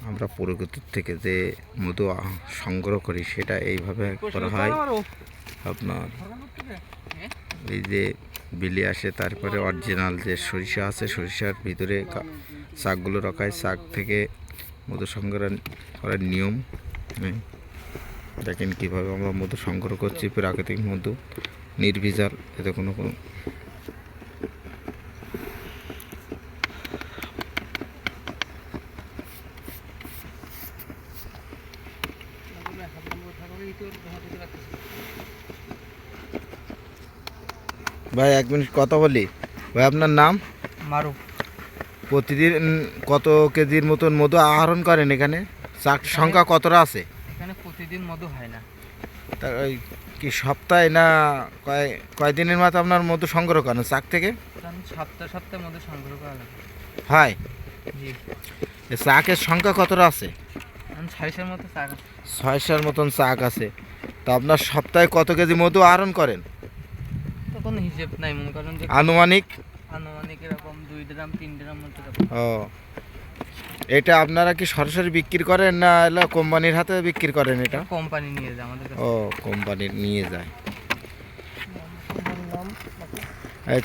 আমরা প্রকৃতির থেকে যে মধু সংগ্রহ করি সেটা এইভাবে করা হয়। আপনার এই যে বিলি আসে, তারপরে অরিজিনাল যে সরিষা আছে সরিষার ভিতরে শাকগুলো রাখা হয়। শাক থেকে মধু সংগ্রহ করার নিয়ম। দেখেন কীভাবে আমরা মধু সংগ্রহ করছি, প্রাকৃতিক মধু, নির্ভেজাল, এতে কোনো ভাই 1 মিনিট কথা বলি। ভাই আপনার নাম? মারুফ। প্রতিদিন কত কেজির মতন মধু আহরণ করেন এখানে? চাক সংখ্যা কতটা আছে এখানে? প্রতিদিন মধু হয় না। তা ওই কি সপ্তাহে না কয়দিনের মাথায় আপনার মধু সংগ্রহ করেন চাক থেকে? সপ্তাহে মধু সংগ্রহ করা লাগে। হয়। জি। চাকের সংখ্যা কতটা আছে? 600-এর মতো চাক। 600-এর মতন চাক আছে। তা আপনার সপ্তাহে কত কেজি মধু আহরণ করেন? তো কোনো হিসেব নাই, মনে করেন যে আনুমানিক এরকম 2 ড্রাম 3 ড্রাম মতো। ও, এটা আপনারা কি সরাসরি বিক্রি করেন না এলা কোম্পানির হাতে বিক্রি করেন? এটা কোম্পানি নিয়ে যায় আমাদের কাছে। ও, কোম্পানি নিয়ে যায়।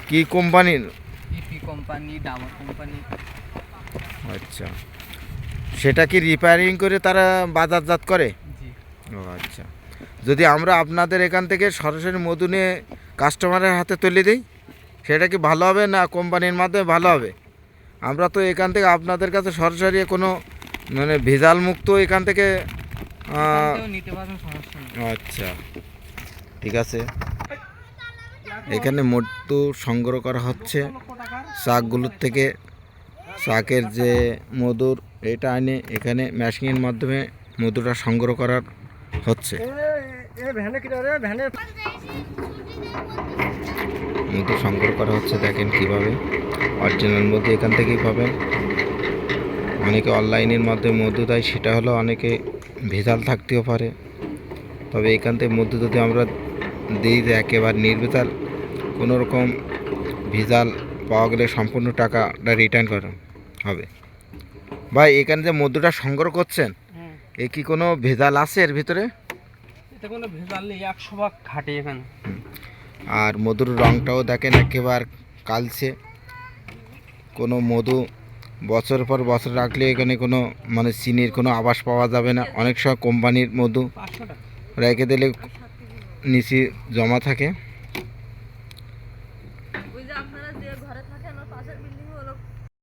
কি কোম্পানির? ইপি কোম্পানি, ডাবর কোম্পানি। আচ্ছা, সেটা কি রিপেয়ারিং করে তারা বাজারজাত করে? জি। ও আচ্ছা, যদি আমরা আপনাদের এখান থেকে সরাসরি মধু নিয়ে কাস্টমারের হাতে তুলে দিই, সেটা কি ভালো হবে না কোম্পানির মাধ্যমে ভালো হবে? আমরা তো এখান থেকে আপনাদের কাছে সরাসরি কোনো মানে ভেজাল মুক্ত এখান থেকে নিতে পারবেন, সমস্যা নেই। আচ্ছা, ঠিক আছে। এখানে মধু সংগ্রহ করা হচ্ছে শাকগুলোর থেকে। শাকের যে মধুর এটা এনে এখানে মেশিনের মাধ্যমে মধুটা সংগ্রহ করা হচ্ছে। মধু সংগ্রহ করা হচ্ছে, দেখেন কিভাবে। অরিজিনাল মধু এখান থেকেই পাবেন। অনেকে অনলাইনের মাধ্যমে মধু দেয়, সেটা হলো অনেকে ভেজাল থাকতেও পারে। তবে এখান থেকে মধু যদি আমরা দিই যে একেবারে নির্ভেজাল, কোনো রকম ভেজাল পাওয়া গেলে সম্পূর্ণ টাকাটা রিটার্ন করা হবে। ভাই, এখানে যে মধুটা সংগ্রহ করছেন, এ কি কোনো ভেজাল আছে এর ভিতরে? এতে কোনো ভেজাল নেই, 100% খাঁটি এখানে। আর মধুর রঙটাও দেখেন একেবারে কালচে। কোনো মধু বছর পর বছর রাখলে এখানে কোনো মানে চিনির কোনো আভাস পাওয়া যাবে না। অনেক সময় কোম্পানির মধু রেখে দিলে নিচে জমা থাকে।